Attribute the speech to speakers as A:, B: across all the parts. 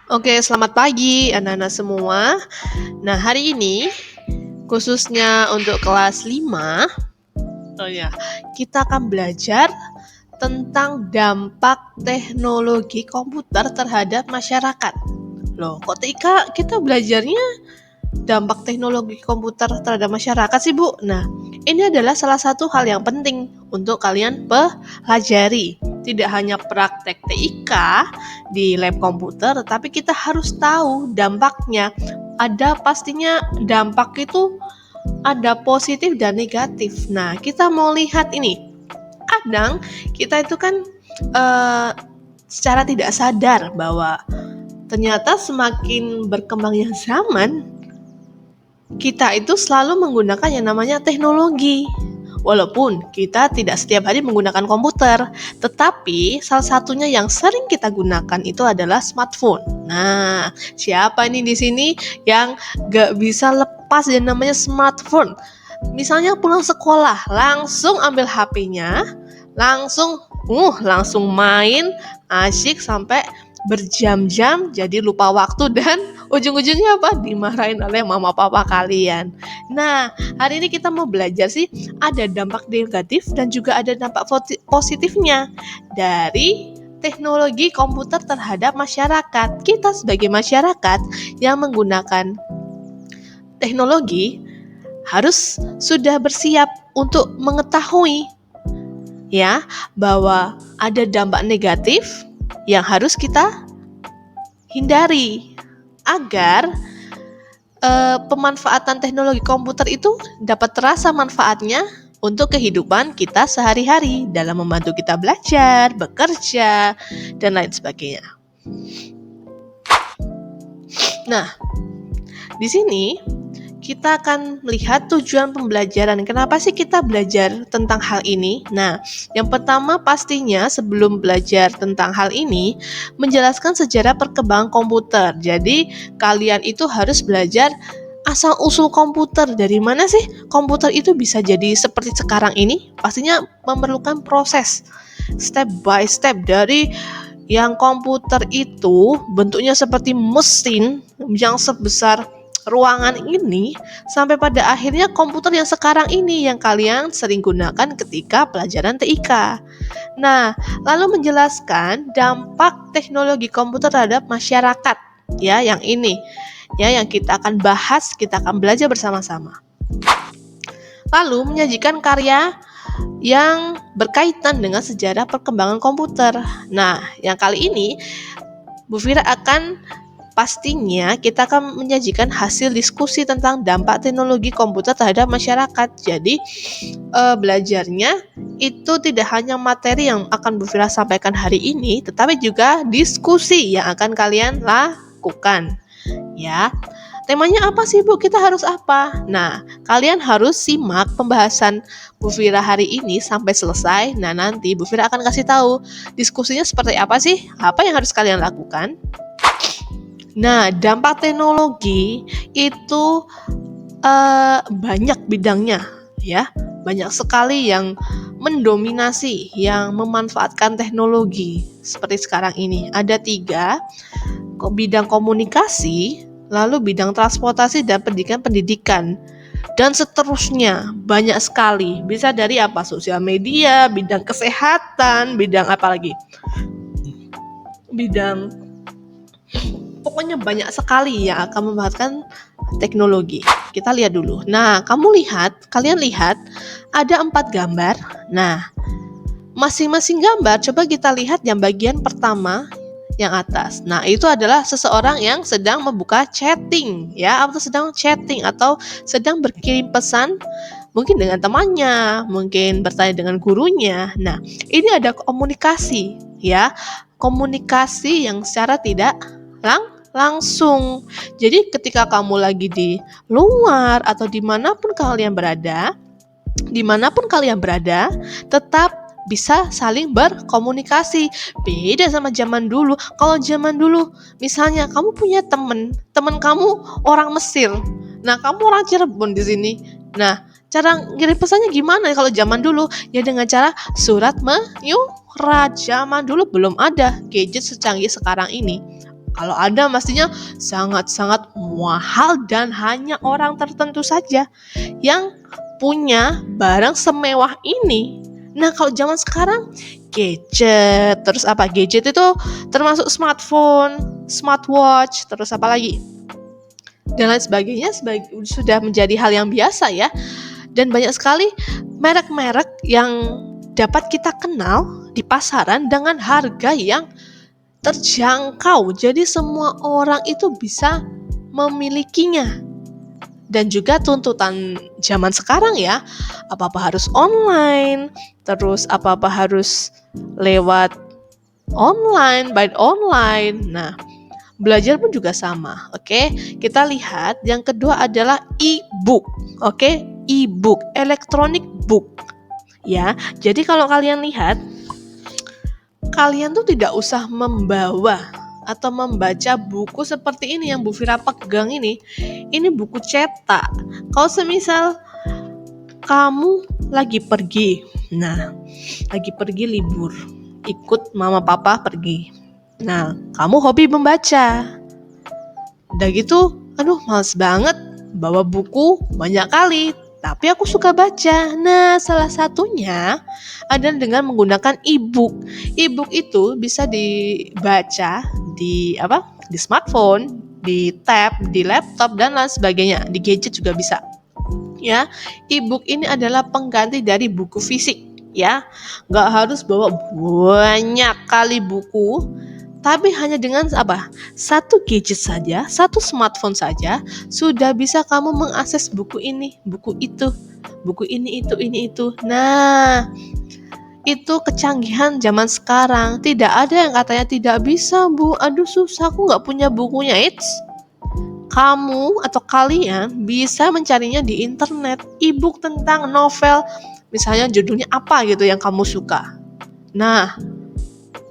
A: Oke, selamat pagi anak-anak semua. Nah, hari ini khususnya untuk kelas 5, kita akan belajar tentang dampak teknologi komputer terhadap masyarakat. Loh, kok kita belajarnya dampak teknologi komputer terhadap masyarakat sih, Bu? Nah, ini adalah salah satu hal yang penting untuk kalian pelajari. Tidak hanya praktek TIK di lab komputer, tetapi kita harus tahu dampaknya. Ada pastinya dampak itu ada positif dan negatif. Nah, kita mau lihat ini. Kadang kita itu kan secara tidak sadar bahwa ternyata semakin berkembangnya zaman, kita itu selalu menggunakan yang namanya teknologi. Walaupun kita tidak setiap hari menggunakan komputer, tetapi salah satunya yang sering kita gunakan itu adalah smartphone. Nah, siapa nih di sini yang gak bisa lepas yang namanya smartphone? Misalnya pulang sekolah, langsung ambil HP-nya, langsung main, asyik sampai berjam-jam, jadi lupa waktu dan ujung-ujungnya apa? Dimarahin oleh mama papa kalian. Nah, hari ini kita mau belajar sih ada dampak negatif dan juga ada dampak positifnya dari teknologi komputer terhadap masyarakat. Kita sebagai masyarakat yang menggunakan teknologi harus sudah bersiap untuk mengetahui ya bahwa ada dampak negatif yang harus kita hindari agar pemanfaatan teknologi komputer itu dapat terasa manfaatnya untuk kehidupan kita sehari-hari dalam membantu kita belajar, bekerja, dan lain sebagainya. Nah, di sini kita akan melihat tujuan pembelajaran. Kenapa sih kita belajar tentang hal ini? Nah, yang pertama pastinya sebelum belajar tentang hal ini, menjelaskan sejarah perkembangan komputer. Jadi, kalian itu harus belajar asal-usul komputer. Dari mana sih komputer itu bisa jadi seperti sekarang ini? Pastinya memerlukan proses step by step dari yang komputer itu bentuknya seperti mesin yang sebesar ruangan ini sampai pada akhirnya komputer yang sekarang ini yang kalian sering gunakan ketika pelajaran TIK. Nah, lalu menjelaskan dampak teknologi komputer terhadap masyarakat. Ya, yang ini. Ya, yang kita akan bahas, kita akan belajar bersama-sama. Lalu menyajikan karya yang berkaitan dengan sejarah perkembangan komputer. Nah, yang kali ini Bu Fira akan pastinya kita akan menyajikan hasil diskusi tentang dampak teknologi komputer terhadap masyarakat. Jadi belajarnya itu tidak hanya materi yang akan Bu Fira sampaikan hari ini, tetapi juga diskusi yang akan kalian lakukan. Ya, temanya apa sih Bu? Kita harus apa? Nah, kalian harus simak pembahasan Bu Fira hari ini sampai selesai. Nah, nanti Bu Fira akan kasih tahu diskusinya seperti apa sih? Apa yang harus kalian lakukan? Nah, dampak teknologi itu banyak bidangnya, ya, banyak sekali yang mendominasi, yang memanfaatkan teknologi seperti sekarang ini. Ada 3, bidang komunikasi, lalu bidang transportasi dan pendidikan, dan seterusnya banyak sekali. Bisa dari apa? Sosial media, bidang kesehatan, bidang apa lagi? Pokoknya banyak sekali yang akan memanfaatkan teknologi. Kita lihat dulu. Nah, kalian lihat ada 4 gambar. Nah, masing-masing gambar coba kita lihat yang bagian pertama yang atas. Nah, itu adalah seseorang yang sedang membuka chatting, ya, atau sedang chatting atau sedang berkirim pesan mungkin dengan temannya, mungkin bertanya dengan gurunya. Nah, ini ada komunikasi, ya. Komunikasi yang secara tidak langsung. Jadi ketika kamu lagi di luar atau dimanapun kalian berada, tetap bisa saling berkomunikasi. Beda sama zaman dulu. Kalau zaman dulu, misalnya kamu punya teman kamu orang Mesir. Nah, kamu orang Cirebon di sini. Nah, cara ngirim pesannya gimana kalau zaman dulu? Ya dengan cara surat menyurat. Zaman dulu belum ada gadget secanggih sekarang ini. Kalau ada mestinya sangat-sangat mahal dan hanya orang tertentu saja yang punya barang semewah ini. Nah, kalau zaman sekarang gadget, terus apa? Gadget itu termasuk smartphone, smartwatch, terus apa lagi? Dan lain sebagainya sudah menjadi hal yang biasa ya. Dan banyak sekali merek-merek yang dapat kita kenal di pasaran dengan harga yang terjangkau. Jadi semua orang itu bisa memilikinya. Dan juga tuntutan zaman sekarang ya, apa-apa harus online, terus apa-apa harus lewat online, by online. Nah, belajar pun juga sama, oke? Kita lihat yang kedua adalah e-book, oke? E-book, electronic book. Ya, jadi kalau kalian lihat, kalian tuh tidak usah membawa atau membaca buku seperti ini yang Bu Fira pegang ini. Ini buku cetak. Kalau semisal kamu lagi pergi, lagi pergi libur, ikut mama papa pergi. Nah, kamu hobi membaca. Udah gitu, males banget bawa buku banyak kali. Tapi aku suka baca. Nah, salah satunya adalah dengan menggunakan e-book. E-book itu bisa dibaca di smartphone, di tab, di laptop dan lain sebagainya. Di gadget juga bisa. Ya, e-book ini adalah pengganti dari buku fisik. Ya, nggak harus bawa banyak kali buku. Tapi hanya dengan satu gadget saja, satu smartphone saja, sudah bisa kamu mengakses buku ini, buku itu, buku ini, itu. Nah, itu kecanggihan zaman sekarang. Tidak ada yang katanya tidak bisa, Bu. Aduh, susah, aku nggak punya bukunya. Kamu atau kalian bisa mencarinya di internet. E-book tentang novel, misalnya judulnya apa gitu yang kamu suka. Nah,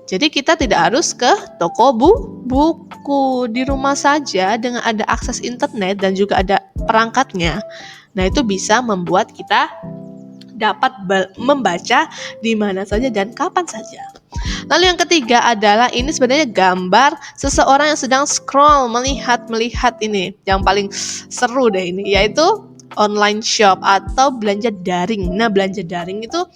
A: jadi kita tidak harus ke toko buku, di rumah saja dengan ada akses internet dan juga ada perangkatnya. Nah, itu bisa membuat kita dapat membaca di mana saja dan kapan saja. Lalu yang ketiga adalah ini sebenarnya gambar seseorang yang sedang scroll melihat ini. Yang paling seru deh ini, yaitu online shop atau belanja daring. Nah, belanja daring itu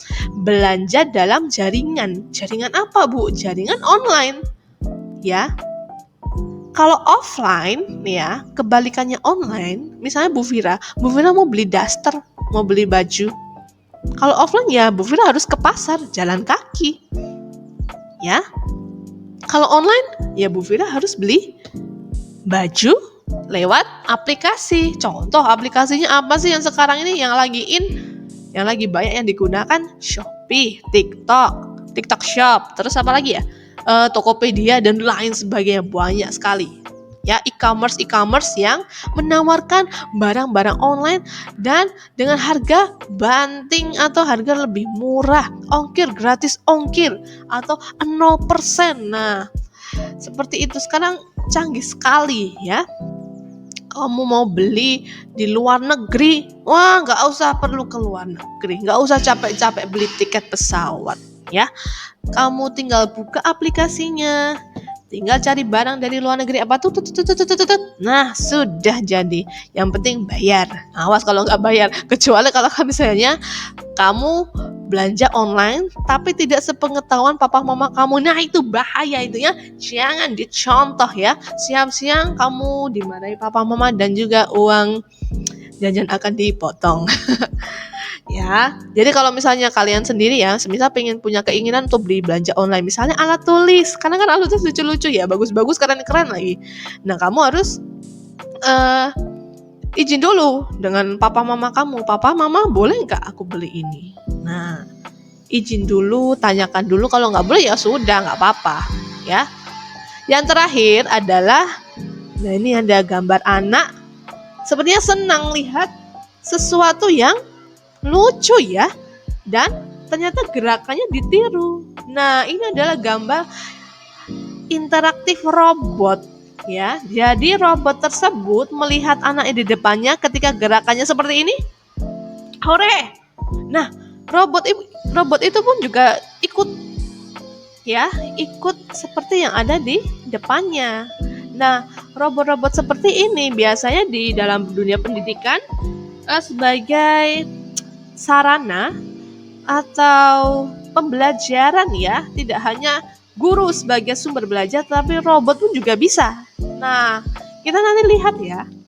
A: belanja dalam jaringan. Jaringan apa, Bu? Jaringan online. Ya. Kalau offline, ya, kebalikannya online, misalnya Bu Fira mau beli daster, mau beli baju. Kalau offline ya Bu Fira harus ke pasar, jalan kaki. Ya. Kalau online, ya Bu Fira harus beli baju lewat aplikasi. Contoh aplikasinya apa sih yang sekarang ini yang lagi yang lagi banyak yang digunakan? Shopee, TikTok Shop, terus apa lagi ya? Tokopedia dan lain sebagainya, banyak sekali. Ya, e-commerce yang menawarkan barang-barang online dan dengan harga banting atau harga lebih murah, gratis ongkir atau 0%. Nah, seperti itu sekarang canggih sekali ya. Kamu mau beli di luar negeri, nggak usah perlu ke luar negeri, nggak usah capek-capek beli tiket pesawat ya. Kamu tinggal buka aplikasinya, tinggal cari barang dari luar negeri apa tuh. Nah, sudah jadi. Yang penting bayar. Awas kalau nggak bayar, kecuali kalau misalnya kamu belanja online tapi tidak sepengetahuan papa mama kamu. Nah, itu bahaya itu ya. Jangan dicontoh ya. Siang-siang kamu dimarahi papa mama dan juga uang jajan akan dipotong. Ya, jadi kalau misalnya kalian sendiri ya, semisal pengen punya keinginan untuk beli belanja online, misalnya alat tulis, karena kan alat tulis lucu-lucu ya, bagus-bagus, keren-keren lagi. Nah, kamu harus izin dulu dengan papa mama kamu. Papa mama, boleh nggak aku beli ini? Nah, izin dulu, tanyakan dulu. Kalau nggak boleh ya sudah, nggak apa-apa ya. Yang terakhir adalah, nah ini ada gambar anak, sepertinya senang lihat sesuatu yang lucu ya, dan ternyata gerakannya ditiru. Nah, ini adalah gambar interaktif robot ya. Jadi robot tersebut melihat anaknya di depannya ketika gerakannya seperti ini. Hore. Nah, robot itu pun juga ikut seperti yang ada di depannya. Nah, robot-robot seperti ini biasanya di dalam dunia pendidikan sebagai sarana atau pembelajaran ya, tidak hanya guru sebagai sumber belajar, tapi robot pun juga bisa. Nah, kita nanti lihat ya.